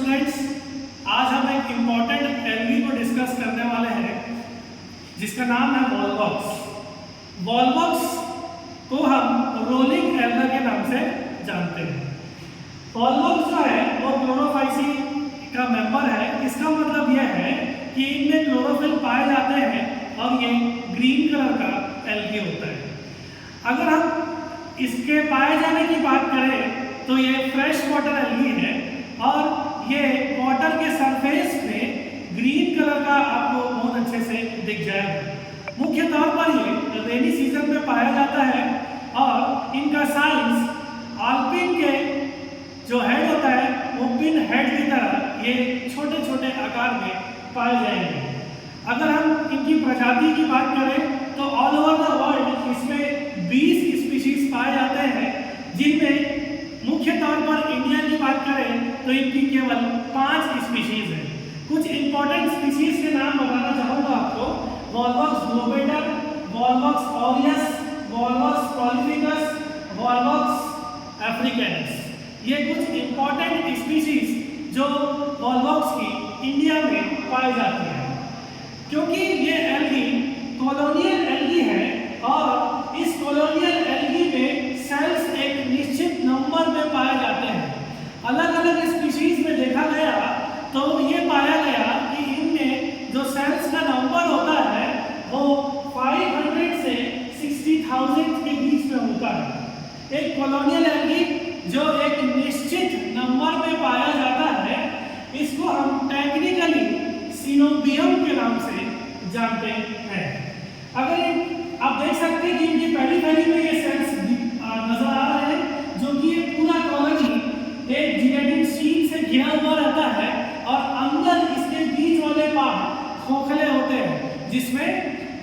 Students, आज हम एक इम्पॉर्टेंट एल्गी को डिस्कस करने वाले हैं जिसका नाम है वॉलवॉक्स। वॉलवॉक्स को हम रोलिंग एल्गा के नाम से जानते हैं। वॉलवॉक्स जो है वो क्लोरोफाइसी का मेंबर है। इसका मतलब यह है कि इनमें क्लोरोफिल पाए जाते हैं और ये ग्रीन कलर का एल्गी होता है। अगर हम इसके पाए जाने की बात करें तो ये फ्रेश वाटर एल्गी है और ये वाटर के सरफेस में ग्रीन कलर का आपको बहुत अच्छे से दिख जाएगा। मुख्य तौर पर ये रेनी सीजन में पाया जाता है और इनका साइज आल्पिन के जो हेड होता है वो पिन हेड की तरह ये छोटे छोटे आकार में पाए जाएंगे। अगर हम इनकी प्रजाति की बात करें तो ऑल ओवर द वर्ल्ड इसमें 20 स्पीशीज पाए जाते हैं, जिनमें मुख्य तौर पर इंडिया की बात करें तो इनकी केवल 5 स्पीशीज हैं। कुछ इंपॉर्टेंट स्पीशीज के नाम बताना चाहूँगा आपको। Volvox globator, Volvox aureus, Volvox prolificus, Volvox africanus. ये कुछ इंपॉर्टेंट स्पीशीज जो वॉलवॉक्स की इंडिया में पाई जाती है। क्योंकि ये एल्गी कॉलोनियल एल्गी है और इस कॉलोनियल एल्गी में सेल्स एक निश्चित नंबर में पाए जाते हैं। अलग अलग स्पीशीज में देखा गया तो ये पाया गया कि इनमें जो सेल्स का नंबर होता है वो 500 से 60,000 के बीच में होता है। एक कॉलोनियल एल्गी जो एक निश्चित नंबर में पाया जाता है, इसको हम टेक्निकली सिनोबियम के नाम से जानते हैं। अगर आप देख सकते हैं कि इनकी पहली में ये सेल्स नजर आ रहे हैं, जो कि ये पूरा कॉलोनी एक जिलेटिन शीट से घिरा हुआ रहता है और अंदर इसके बीच वाले पार्ट खोखले होते हैं जिसमें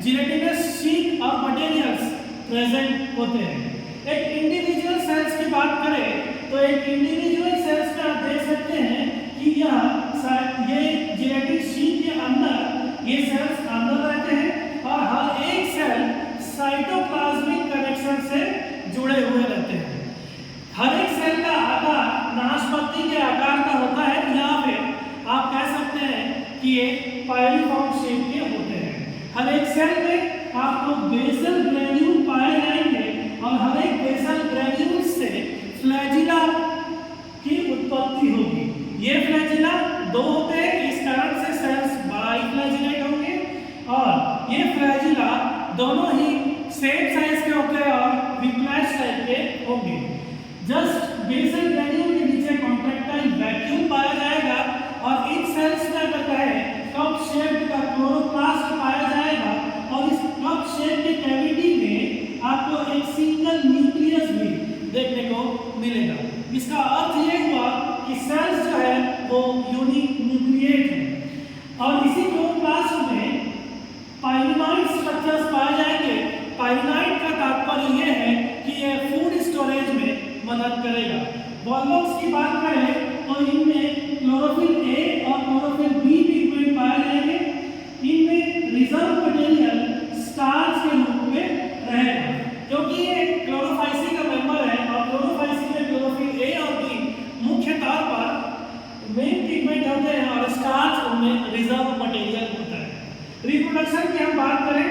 जिलेटिनस शीट और मटेरियल्स प्रेजेंट होते हैं। एक इंडिविजुअल सेल्स की बात करें तो एक इंडिविजुअल सेल्स में आप देख सकते हैं कि ये जिलेटिन शीट के अंदर ये सेल्स अंदर रहते हैं और हर एक सेल साइटोप्लाज्मिक कनेक्शन से जुड़े हुए रहते हैं। हर एक सेल का आकार नाशपत्ती के आकार का होता है या फिर आप कह सकते हैं कि ये पाइलिफॉर्म शेप के होते हैं। हर एक सेल में आपको बेसल ग्रेन्यूल पाए जाएंगे और हर एक बेसल ग्रेन्यूल से फ्लैजिला की उत्पत्ति होगी। ये फ्लैजिला 2 होते हैं, इस कारण से सेल्स बाइफ्लैजिलेट होंगे और ये फ्लैजिला दोनों ही सेम साइज के होते हैं और विप्लैश टाइप के होंगे। जस्ट बेसल ग्रेन्यूल के नीचे कॉन्ट्रैक्टाइल वैक्यूम पाया जाएगा और इन सेल्स में अगर कहें कप शेप का क्लोरोप्लास्ट पाया जाएगा और इस कप शेप की कैविटी में आपको एक सिंगल न्यूक्लियस भी देखने को मिलेगा। इसका अर्थ ये हुआ कि सेल्स जो है वो यूनिक न्यूक्लिएट है और इसी क्लोरोप्लास्ट में पाइलिनॉइड स्ट्रक्चर्स पाए जाएंगे। पाइलिनॉइड का तात्पर्य यह है कि यह फूड स्टोरेज में मदद करेगा। वॉलवॉक्स की बात करें तो इनमें क्लोरोफिल ए और क्लोरोफिल बी पिगमेंट पाए जाएंगे। इनमें रिजर्व मटेरियल स्टार्च के रूप में रहेगा। क्योंकि ये क्लोरोफाइसी का मेंबर है और क्लोरोफाइसी में क्लोरोफिल ए और बी मुख्य तौर पर मेन पिगमेंट होते हैं और स्टार्च उनमें रिजर्व मटेरियल होता है। रिप्रोडक्शन की हम बात करें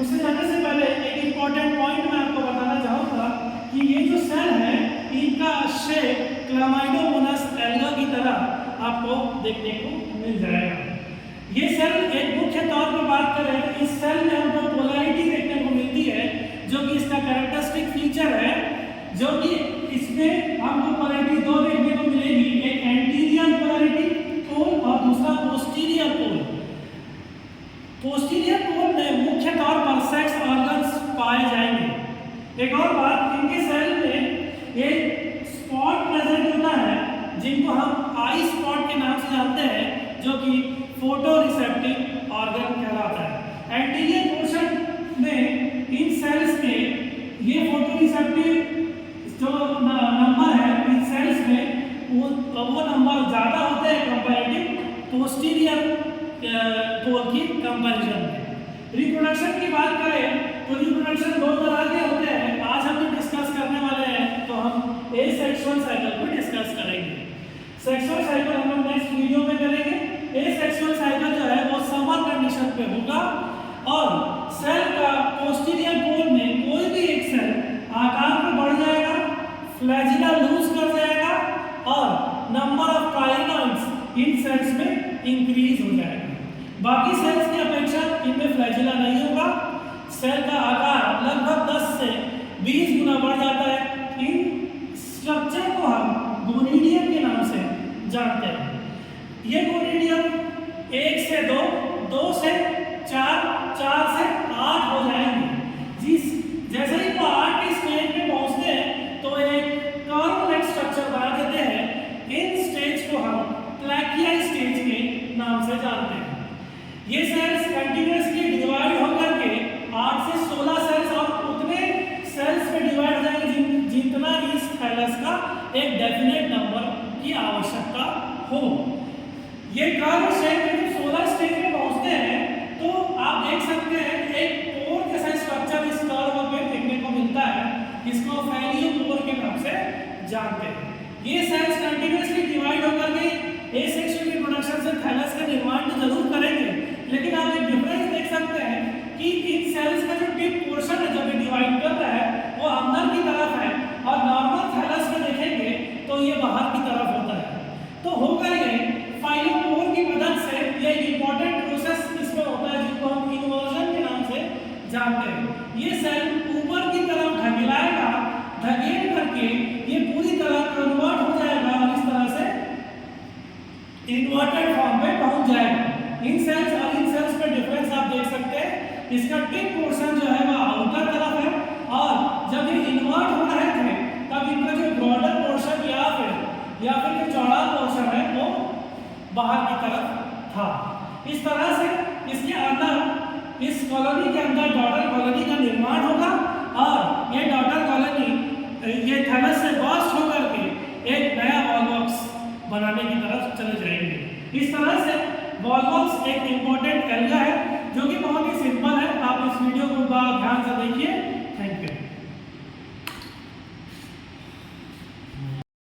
उससे जाने से पहले एक इंपॉर्टेंट पॉइंट मैं आपको बताना चाहूँगा कि ये जो सेल है इनका शेप क्लामाइडोमोनास एल्गा की तरह आपको देखने को मिल जाएगा। ये सेल एक मुख्य तौर पर बात करें तो इस सेल में हमको पोलैरिटी देखने को मिलती है, जो कि इसका कैरेक्टरिस्टिक फीचर है, जो कि इसमें हमको पोलैरिटी 2 देखने को मिलेगी। एक एंटीरियर पोलैरिटी पोल और दूसरा पोस्टीरियर पोल। पोस्टीरियर पोल में मुख्य तौर पर सेक्स ऑर्गन्स पाए जाएंगे। एक और बात, इनके सेल में एक स्पॉट प्रेजेंट होता है जिनको हम आई स्पॉट के नाम से जानते हैं, जो कि फोटो रिसेप्टिव ऑर्गन कहलाता है। एंटीरियर पोर्शन में इन सेल्स के ये फोटो रिसेप्टिव जो नंबर है इन सेल्स में वो नंबर ज़्यादा होते हैं कंपैरेटिव पोस्टीरियर पोल की कंपैरिजन में। रिप्रोडक्शन की बात करें तो रिप्रोडक्शन 2 तरह के होते हैं। आज हम जो डिस्कस करने वाले हैं तो हम एसेक्सुअल साइकिल को डिस्कस करेंगे। सेक्सुअल साइकिल हम नेक्स्ट एसेक्सुअल साइकिल जो है वो समर कंडीशन पे होगा और सेल का पोस्टीरियर पोल में कोई भी एक सेल आकार में बढ़ जाएगा, फ्लैजिला लूज कर जाएगा और नंबर ऑफ काइनॉइड्स इन सेल्स में इंक्रीज हो जाएगा। बाकी सेल्स की अपेक्षा इनमें फ्लैजिला नहीं होगा। सेल का आकार लगभग 10 से 20 गुना बढ़ जाता है। इन स्ट्रक्चर को हम गोनिडियम के नाम से जानते हैं। ये गोनिडियम 1 से 2, 2 से 4, 4 से 8 हो जाएंगे। जैसे ही वो 8 के स्टेज में पहुंचते हैं तो एक कर्व लाइक स्ट्रक्चर बना देते हैं। इन स्टेज को हम प्लैकिया स्टेज के नाम से जानते हैं। ये सेल्स कंटिन्यूअसली डिवाइड होकर के 8 से 16 सेल्स और उतने सेल्स में डिवाइड हो जाएंगे जितना इस थैलस का एक डेफिनेट नंबर की आवश्यकता हो। ये कर्व शेप में 16 स्टेज में पहुंचते हैं तो आप देख सकते हैं एक पोर जैसा स्ट्रक्चर इस कर्व में देखने को मिलता है, इसको फैलियोपोर के नाम से जानते हैं। ये सेल्स कंटिन्यूअसली डिवाइड होकर के एसेक्सुअल रिप्रोडक्शन से थैलस का निर्माण तो जरूर करेंगे, लेकिन आप एक डिफरेंस देख सकते हैं कि इन सेल्स का जो टिप पोर्शन है जब ये डिवाइड कर रहा है वो अंदर की तरफ है और नॉर्मल थैलस में देखेंगे तो ये बाहर की तरफ होता है। तो होगा ये फाइलोपोर की मदद से ये इंपॉर्टेंट प्रोसेस इसमें होता है जिसको हम इन्वर्जन के नाम से जानते हैं। ये सेल ऊपर की तरफ ढकेलाएगा, ढकेल करके ये पूरी तरह कन्वर्ट हो जाएगा और इस तरह से इन्वर्टेड फॉर्म में पहुंच जाएगा। इन सेल्स और इन सेल्स में डिफरेंस आप देख सकते हैं। इसका टिप पोर्शन जो है वो आउटर तरफ है और जब ये इन्वर्ट हो रहे थे तब इनका जो ब्रॉडर पोर्शन या फिर जो चौड़ा पोर्शन है वो बाहर की तरफ था। इस तरह से इसके अंदर इस कॉलोनी के अंदर डॉटर कॉलोनी का निर्माण होगा और ये डॉटर कॉलोनी ये थैलस से बर्स्ट होकर के एक नया वॉलबॉक्स बनाने की तरफ चले जाएंगे। इस तरह से वॉलबॉक्स एक इंपॉर्टेंट एल्गा है जो कि बहुत ही सिंपल है। आप इस वीडियो को ध्यान से देखिए।